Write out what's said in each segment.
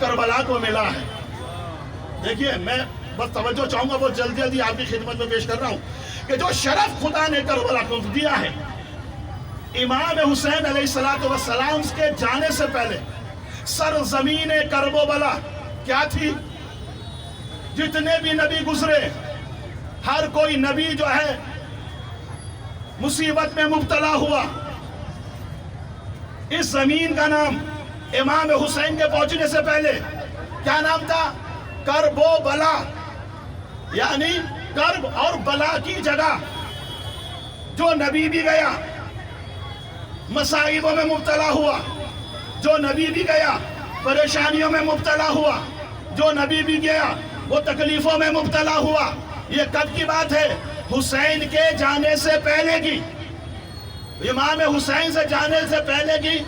کربلا کو ملا ہے. دیکھیے میں بس توجہ چاہوں گا، بہت جلدی جلدی آپ کی خدمت میں پیش کر رہا ہوں کہ جو شرف خدا نے کربلا کو دیا ہے، امام حسین علیہ السلام کے جانے سے پہلے سرزمین کرب و بلا کیا تھی؟ جتنے بھی نبی گزرے، ہر کوئی نبی جو ہے مصیبت میں مبتلا ہوا. اس زمین کا نام امام حسین کے پہنچنے سے پہلے کیا نام تھا؟ کرب و بلا، یعنی کرب اور بلا کی جگہ. جو نبی بھی گیا مصائبوں میں مبتلا ہوا، جو نبی بھی گیا پریشانیوں میں مبتلا ہوا، جو نبی بھی گیا وہ تکلیفوں میں مبتلا ہوا. یہ کب کی بات ہے؟ حسین کے جانے سے پہلے کی. امام حسین سے جانے سے پہلے کی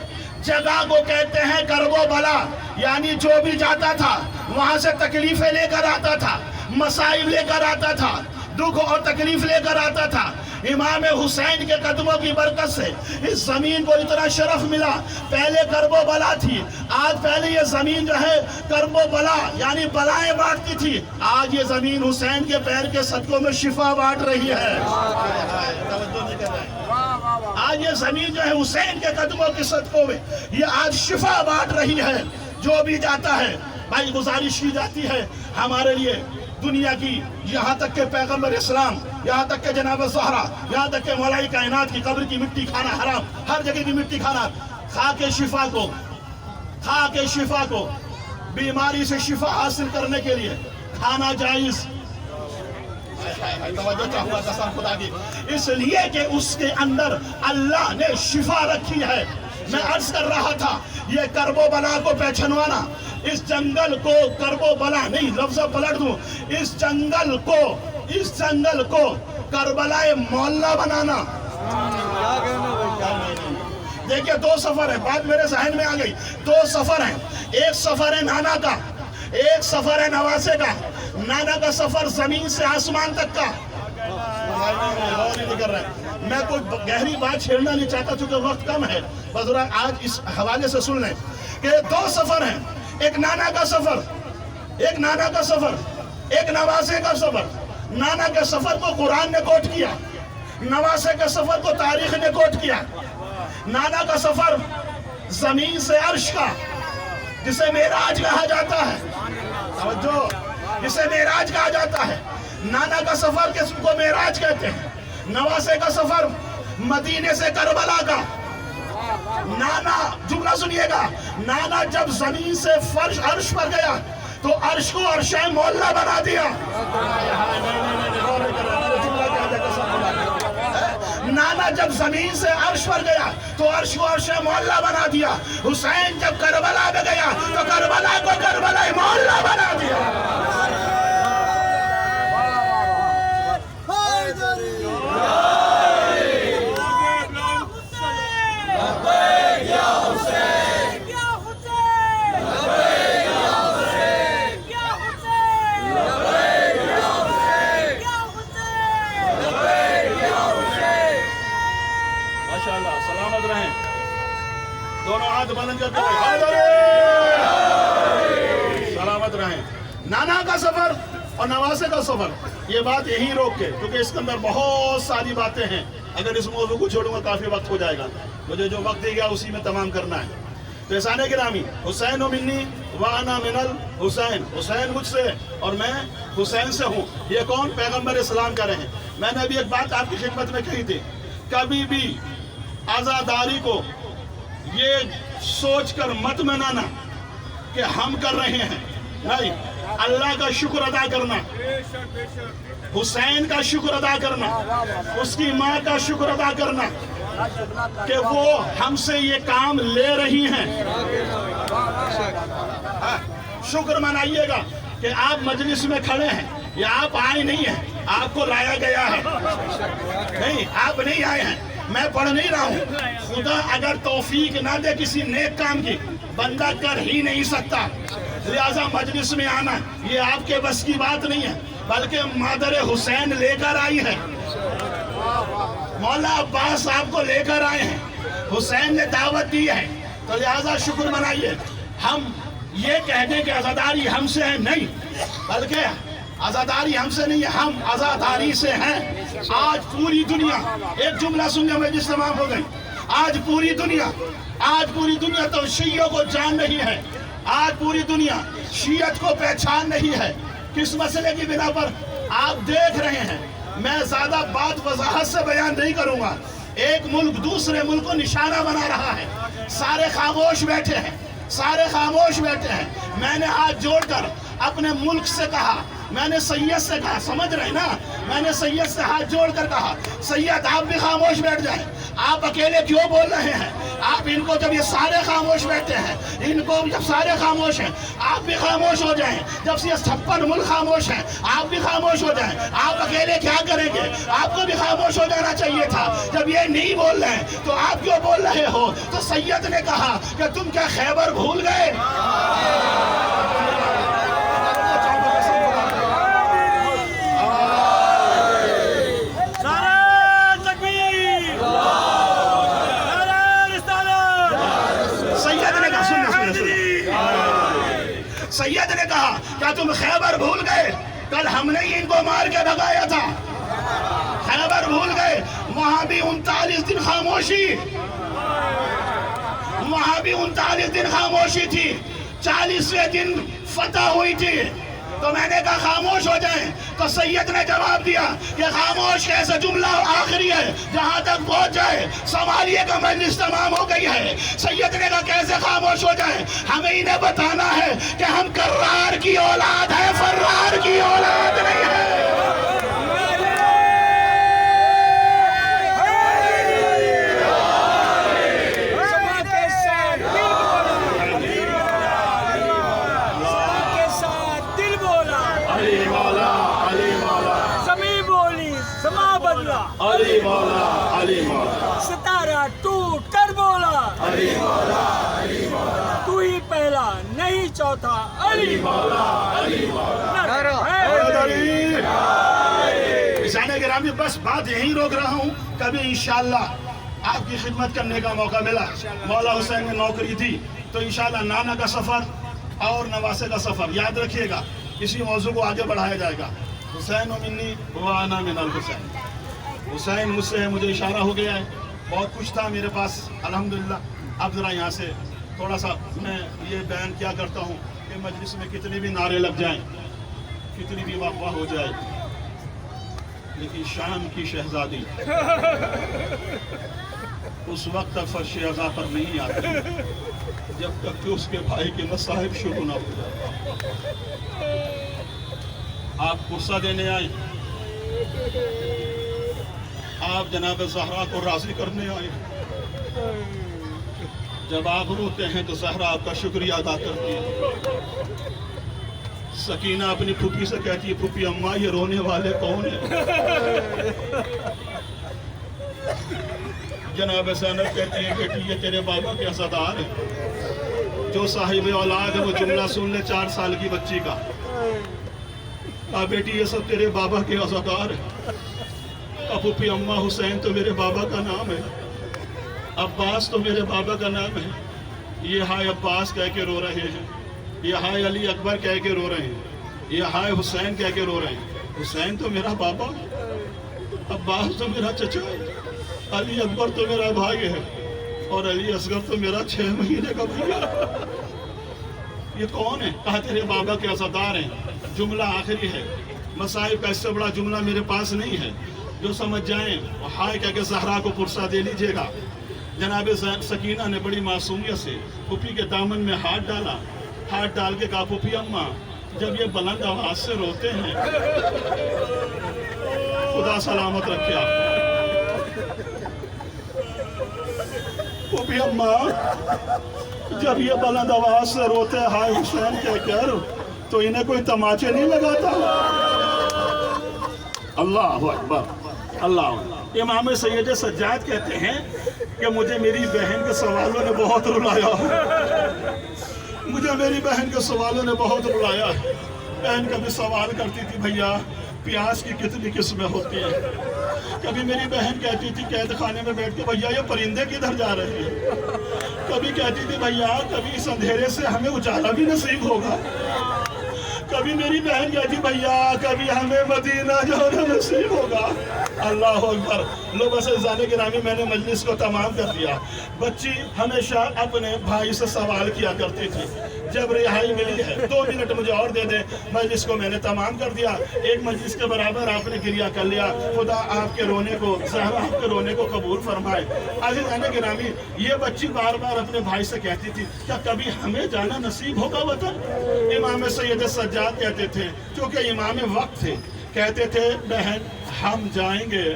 جگہ کو کہتے ہیں کرب و بلا، یعنی جو بھی جاتا تھا وہاں سے تکلیفیں لے کر آتا تھا، مصائب لے کر آتا تھا، دکھ اور تکلیف لے کر آتا تھا. امام حسین کے قدموں کی برکت سے اس زمین کو اتنا شرف ملا. پہلے کرب و بلا تھی، آج پہلے یہ زمین جو ہے کرب و بلا یعنی بلائیں بانٹتی تھی، آج یہ زمین حسین کے پیر کے صدقوں میں شفا بانٹ رہی ہے. آج یہ زمین جو ہے حسین کے قدموں کے صدقوں میں یہ آج شفا بانٹ رہی ہے. جو بھی جاتا ہے بھائی گزارش کی جاتی ہے ہمارے لیے دنیا کی، یہاں تک کہ پیغمبر اسلام، یہاں تک کہ جناب زہرا، یہاں تک کہ مولا کائنات کی قبر کی مٹی کھانا حرام، ہر جگہ کی مٹی کھانا. کھا کے شفا کو بیماری سے شفا حاصل کرنے کے لیے کھانا جائز. توجہ چاہوں قسم خدا کی، اس لیے کہ اس کے اندر اللہ نے شفا رکھی ہے. میں عرض کر رہا تھا یہ کرب و بلا کو پہچانوانا، اس جنگل کو کرب و بلا نہیں لفظ پلٹ دوں، اس جنگل کو کربلا محلہ بنانا. دیکھیں دو سفر ہیں، بات میرے ذہن میں آ گئی. دو سفر ہیں، ایک سفر ہے نانا کا، ایک سفر ہے نواسے کا. نانا کا سفر زمین سے آسمان تک کا. میں کوئی گہری بات چھیڑنا نہیں چاہتا چونکہ وقت کم ہے، بس آج اس حوالے سے سن لیں کہ دو سفر ہیں، ایک نانا کا سفر، ایک نواسے کا سفر. نانا کے سفر کو قرآن نے کوٹ کیا، نواسے کے سفر کو تاریخ نے کوٹ کیا. نانا کا سفر زمین سے عرش کا، جسے معراج کہا جاتا ہے، توجہ، جسے معراج کہا جاتا ہے. نانا کا سفر کس کو معراج کہتے ہیں. نواسے کا سفر مدینے سے کربلا کا. نانا جملہ سنیے گا، نانا جب زمین سے فرش عرش پر گیا تو عرش کو عرش معلیٰ بنا دیا. نانا جب زمین سے عرش پر گیا تو عرش کو عرش معلیٰ بنا دیا. حسین جب کربلا میں گیا تو کربلا کو کربلا معلیٰ بنا دیا. دونوں ہاتھ بلند کرتے ہوئے سلامت رہیں. نانا کا سفر اور نواسے کا سفر، یہ بات یہی روک کے، کیونکہ اس کے اندر بہت ساری باتیں ہیں. اگر اس موضوع کو چھوڑوں گا کافی وقت ہو جائے گا. مجھے جو وقت دیا گیا اسی میں تمام کرنا ہے. تو احسان گرامی، حسین منی وانا من الحسین، حسین مجھ سے اور میں حسین سے ہوں. یہ کون؟ پیغمبر اسلام کہہ رہے ہیں. میں نے ابھی ایک بات آپ کی خدمت میں کہی تھی، کبھی بھی آزاداری کو یہ سوچ کر مت منانا کہ ہم کر رہے ہیں. نہیں، اللہ کا شکر ادا کرنا، حسین کا شکر ادا کرنا، اس کی ماں کا شکر ادا کرنا کہ وہ ہم سے یہ کام لے رہی ہیں. شکر منائیے گا کہ آپ مجلس میں کھڑے ہیں، یا آپ آئے نہیں ہیں، آپ کو لایا گیا ہے. نہیں، آپ نہیں آئے ہیں، میں پڑھ نہیں رہا ہوں. خدا اگر توفیق نہ دے کسی نیک کام کی، بندہ کر ہی نہیں سکتا. لہذا مجلس میں آنا یہ آپ کے بس کی بات نہیں ہے، بلکہ مادر حسین لے کر آئی ہے. مولا عباس آپ کو لے کر آئے ہیں، حسین نے دعوت دی ہے، تو لہذا شکر منائیے. ہم یہ کہہ دیں کہ عزاداری ہم سے ہے، نہیں، بلکہ عزاداری ہم سے نہیں ہے، ہم عزاداری سے ہیں۔ آج پوری دنیا، ایک جملہ سننے میں جس تمام ہو گئی، آج پوری دنیا تو شیعوں کو جان نہیں ہے، آج پوری دنیا شیعت کو پہچان نہیں ہے۔ کس مسئلے کی بنا پر؟ آپ دیکھ رہے ہیں، میں زیادہ بات وضاحت سے بیان نہیں کروں گا، ایک ملک دوسرے ملک کو نشانہ بنا رہا ہے، سارے خاموش بیٹھے ہیں، میں نے ہاتھ جوڑ کر اپنے ملک سے کہا، میں نے سید سے کہا، سمجھ رہے نا، میں نے سید سے ہاتھ جوڑ کر کہا، سید آپ بھی خاموش بیٹھ جائیں، آپ اکیلے کیوں بول رہے ہیں؟ آپ ان کو جب یہ سارے خاموش بیٹھتے ہیں، ان کو جب سارے خاموش ہیں، آپ بھی خاموش ہو جائیں، جب یہ 56 ملک خاموش ہیں، آپ بھی خاموش ہو جائیں، آپ اکیلے کیا کریں گے؟ آپ کو بھی خاموش ہو جانا چاہیے تھا، جب یہ نہیں بول رہے ہیں تو آپ کیوں بول رہے ہو؟ تو سید نے کہا کہ تم کیا خیبر بھول گئے؟ سید نے کہا کیا تم خیبر بھول گئے؟ کل ہم نے ان کو مار کے بھگایا تھا، خیبر بھول گئے؟ وہاں بھی 39 دن خاموشی، وہاں بھی 39 دن خاموشی تھی، 40ویں دن فتح ہوئی تھی، تو میں نے کہا خاموش ہو جائیں، تو سید نے جواب دیا کہ خاموش کیسے، جملہ آخری ہے، جہاں تک پہنچ جائے صومالیہ کا مجلس تمام ہو گئی ہے۔ سید نے کہا کیسے خاموش ہو جائیں؟ ہمیں انہیں بتانا ہے کہ ہم کرار کی اولاد ہیں، فرار کی اولاد نہیں ہے۔ علی مولا، علی مولا، ستارہ ٹوٹ کر بولا، علی مولا، علی مولا، تو ہی پہلا نہیں چوتھا، علی مولا، علی مولا۔ عزیزان گرامی، بس بات یہیں روک رہا ہوں، کبھی انشاءاللہ آپ کی خدمت کرنے کا موقع ملا، مولا حسین نے نوکری دی تو انشاءاللہ نانا کا سفر اور نواسے کا سفر یاد رکھیے گا، اسی موضوع کو آگے بڑھایا جائے گا۔ حسین منی وانا من الحسین، حسین مجھ سے ہے، مجھے اشارہ ہو گیا ہے، بہت کچھ تھا میرے پاس الحمدللہ۔ اب ذرا یہاں سے تھوڑا سا میں یہ بیان کیا کرتا ہوں کہ مجلس میں کتنے بھی نعرے لگ جائیں، کتنی بھی واہ واہ ہو جائے، لیکن شام کی شہزادی اس وقت تک فرش عزا پر نہیں آتی جب تک کہ اس کے بھائی کے مصائب شروع نہ ہو جائے۔ آپ غصہ دینے آئے، آپ جناب زہرا کو راضی کرنے آئے، جب آپ روتے ہیں تو زہرا آپ کا شکریہ ادا کرتی ہے۔ سکینہ اپنی پھوپھی سے کہتی ہے، پھوپھی اماں یہ رونے والے کون ہیں؟ جناب زینب کہتی ہے، بیٹی یہ تیرے بابا کے عزادار ہیں، جو صاحب اولاد ہے وہ جملہ سن لے 4 سال کی بچی کا، بیٹی یہ سب تیرے بابا کے عزادار ہیں۔ پھوپھی اماں حسین تو میرے بابا کا نام ہے، عباس تو میرے بابا کا نام ہے، یہ ہائے عباس کہہ کے رو رہے ہیں، یہ ہائے علی اکبر کہہ کے رو رہے ہیں، یہ ہائے حسین کہہ کے رو رہے ہیں۔ حسین تو میرا بابا، عباس تو میرا چچا ہے، علی اکبر تو میرا بھائی ہے، اور علی اصغر تو میرا 6 مہینے کا بھیا ہے۔ یہ کون ہے؟ کہا تیرے بابا کے عزادار ہیں۔ جملہ آخری ہے، مصائب کا اس سے بڑا جملہ میرے پاس نہیں ہے، جو سمجھ جائیں وہ ہائے کہہ کے زہرا کو پرسہ دے لیجئے گا۔ جناب سکینہ نے بڑی معصومیت سے پھوپھی کے دامن میں ہاتھ ڈالا، ہاتھ ڈال کے کہا، پھوپھی اماں جب یہ بلند آواز سے روتے ہیں، خدا سلامت رکھے آپ۔ پھوپھی اماں جب یہ بلند آواز سے روتے ہیں ہائے حسین کہہ کر، تو انہیں کوئی تماچے نہیں لگاتا؟ اللہ اکبر، اللہ اکبر۔ امام سید سجاد کہتے ہیں کہ مجھے میری بہن کے سوالوں نے بہت رلایا، مجھے میری بہن کے سوالوں نے بہت رلایا۔ بہن کبھی سوال کرتی تھی، بھیا پیاز کی کتنی قسمیں ہوتی ہیں؟ کبھی میری بہن کہتی تھی قید خانے میں بیٹھ کے بھیا یہ پرندے کدھر جا رہے ہیں، کبھی کہتی تھی بھیا کبھی اس اندھیرے سے ہمیں اجالا بھی نصیب ہوگا، کبھی میری بہن کہتی بھیا کبھی ہمیں مدینہ جانا نصیب ہوگا۔ اللہ اکبر۔ لو بس عزیزان گرامی، میں نے مجلس کو تمام کر دیا۔ بچی ہمیشہ اپنے بھائی سے سوال کیا کرتی تھی، جب رہائی ملی ہے 2 منٹ مجھے اور دے دیں، مجلس کو میں نے تمام کر دیا۔ ایک مجلس کے برابر آپ نے گریہ کر لیا، خدا آپ کے رونے کو، زہرا آپ کے رونے کو قبول فرمائے۔ عزیزان گرامی، یہ بچی بار بار اپنے بھائی سے کہتی تھی کیا کبھی ہمیں جانا نصیب ہوگا وطن؟ امام سید سجاد کہتے تھے، کیونکہ امام وقت تھے، کہتے تھے بہن ہم جائیں گے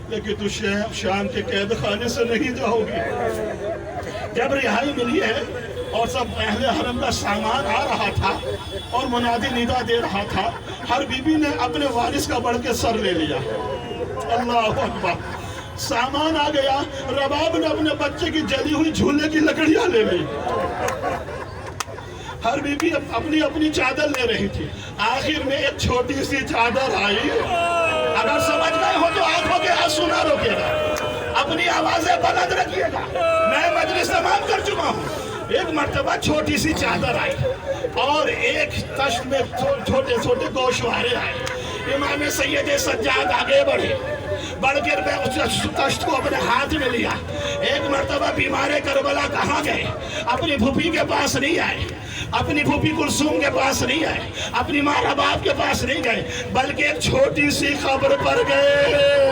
لیکن تو شام کے قید خانے سے نہیں جاؤ گی۔ جب رہائی ملی ہے اور سب اہل حرم کا سامان آ رہا تھا اور منادی ندا دے رہا تھا، ہر بی بی نے اپنے وارث کا بڑھ کے سر لے لیا۔ اللہ اکبر۔ سامان آ گیا، رباب نے اپنے بچے کی جلی ہوئی جھولے کی لکڑیاں لے لی، ہر بی بی اپنی اپنی چادر لے رہی تھی۔ آخر میں ایک چھوٹی سی چادر آئی۔ اگر سمجھ گئے ہو تو آنکھوں کے آنسو نہ روکیے گا، اپنی آوازیں بلند رکھیے گا۔ میں مجلس تمام کر چکا ہوں۔ ایک مرتبہ چھوٹی سی چادر آئی اور ایک تشت میں چھوٹے چھوٹے گوشوارے آئے۔ امام سید سجاد آگے بڑھے، بڑھ کر میں اس تشت کو اپنے ہاتھ میں لیا۔ ایک مرتبہ بیمار کربلا کہاں گئے؟ اپنی پھوپھی کے پاس نہیں آئے، اپنی پھوپھی کلثوم کے پاس نہیں آئے، اپنی ماں رباب کے پاس نہیں گئے، بلکہ ایک چھوٹی سی قبر پر گئے۔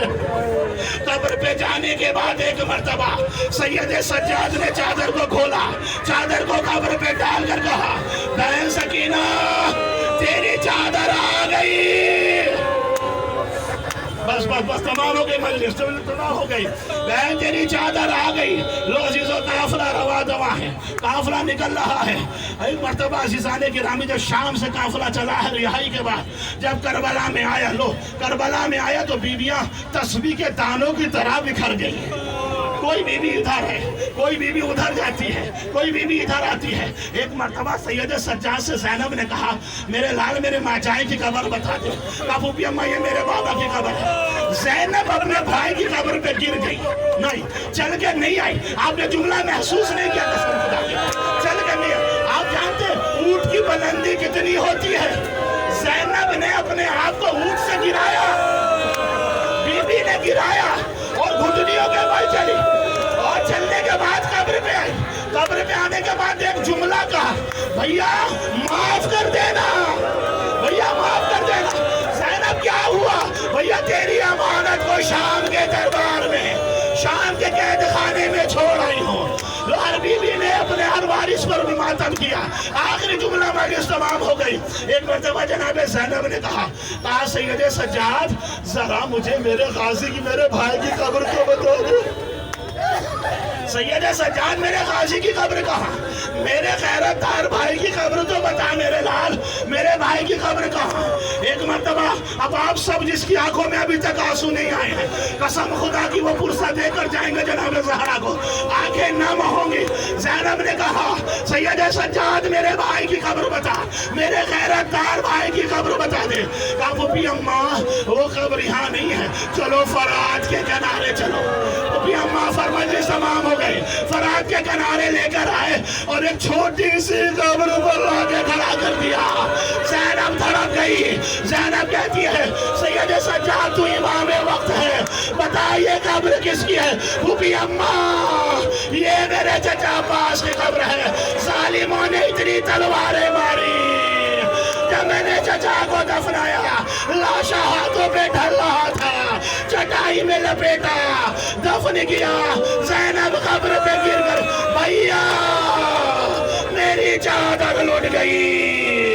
قبر پہ جانے کے بعد ایک مرتبہ سید سجاد نے چادر کو کھولا، چادر کو قبر پہ ڈال کر کہا بہن سکینہ تیری چادر آ گئی۔ بس بس بس تمام ہو گئی، مجلس تمام ہو گئی۔ بہن تیری چادر آ گئی۔ لو عزیزو قافلہ روا دوا ہے، قافلہ نکل رہا ہے۔ ایک مرتبہ عزیزان گرامی جب شام سے قافلہ چلا ہے رہائی کے بعد، جب کربلا میں آیا، لو کربلا میں آیا تو بیویاں تسبیح کے دانوں کی طرح بکھر گئی۔ کوئی بی بی ادھر ہے، کوئی بی بی ادھر جاتی ہے، کوئی بی بی ادھر آتی ہے۔ ایک مرتبہ سید سجاد سے زینب نے کہا میرے لال میرے ماجائے کی قبر بتا دے۔ کہا پھوپھی اماں یہ میرے بابا کی قبر ہے۔ زینب اپنے بھائی کی قبر پہ گر گئی، نہیں چل کے نہیں آئی۔ آپ نے جملہ محسوس نہیں کیا قسم خدا کی، چل کے نہیں آئی۔ آپ جانتے اونٹ کی بلندی کتنی ہوتی ہے؟ زینب نے اپنے آپ کو اونٹ سے گرایا، بی بی نے گرایا اور گھٹنیوں کے بل چلی اور چلنے کے بعد قبر پہ آئی۔ قبر پہ آنے کے بعد ایک جملہ کہا بھیا معاف کر دینا، بھیا معاف کر دینا۔ زینب کیا ہوا؟ بھیا تیری امانت کو شام کے دربار میں، شام کے قید خانے میں چھوڑ آئی ہوں۔ ہر بی بی نے اپنے ہر وارث پر بھی ماتم کیا۔ آخری جملہ مجلس تمام ہو گئی۔ ایک مرتبہ جناب زینب نے کہا سید سجاد ذرا مجھے میرے غازی کی، میرے بھائی کی قبر کو بتا دو۔ سید سجاد میرے غازی کی قبر کہاں؟ میرے غیرت دار بھائی کی قبر تو بتا میرے لال، میرے بھائی کی قبر کہاں؟ ایک مرتبہ اب آپ سب جس کی آنکھوں میں ابھی تک آنسو نہیں آئے ہیں، قسم خدا کی وہ پرسہ دے کر جائیں گے جناب زہرا کو، آنکھیں نم ہوں گی۔ زینب نے کہا سید سجاد میرے بھائی کی قبر بتا، میرے غیرت دار بھائی کی قبر بتا دے۔ کہا پھوپھی اماں وہ قبر یہاں نہیں ہے، چلو فرات کے کنارے چلو۔ پھوپھی اماں مجلس تمام ہو گئی، فرات کے کنارے لے کر آئے اور ایک چھوٹی سی قبر پر لا کے کھڑا کر دیا۔ زینب دھڑک گئی، زینب کہتی ہے سید سجاد تو امام وقت ہے، بتا یہ قبر کس کی ہے؟ پھوپھی اماں یہ میرے چچا عباس کی قبر ہے، ظالموں نے اتنی تلواریں ماری، جب میں نے چچا کو دفنایا لاشا ہاتھوں پہ ڈھل رہا تھا، چٹائی میں لپیٹا دفن کیا، زینب قبر پہ گر کر بھیا میری چادر لٹ گئی۔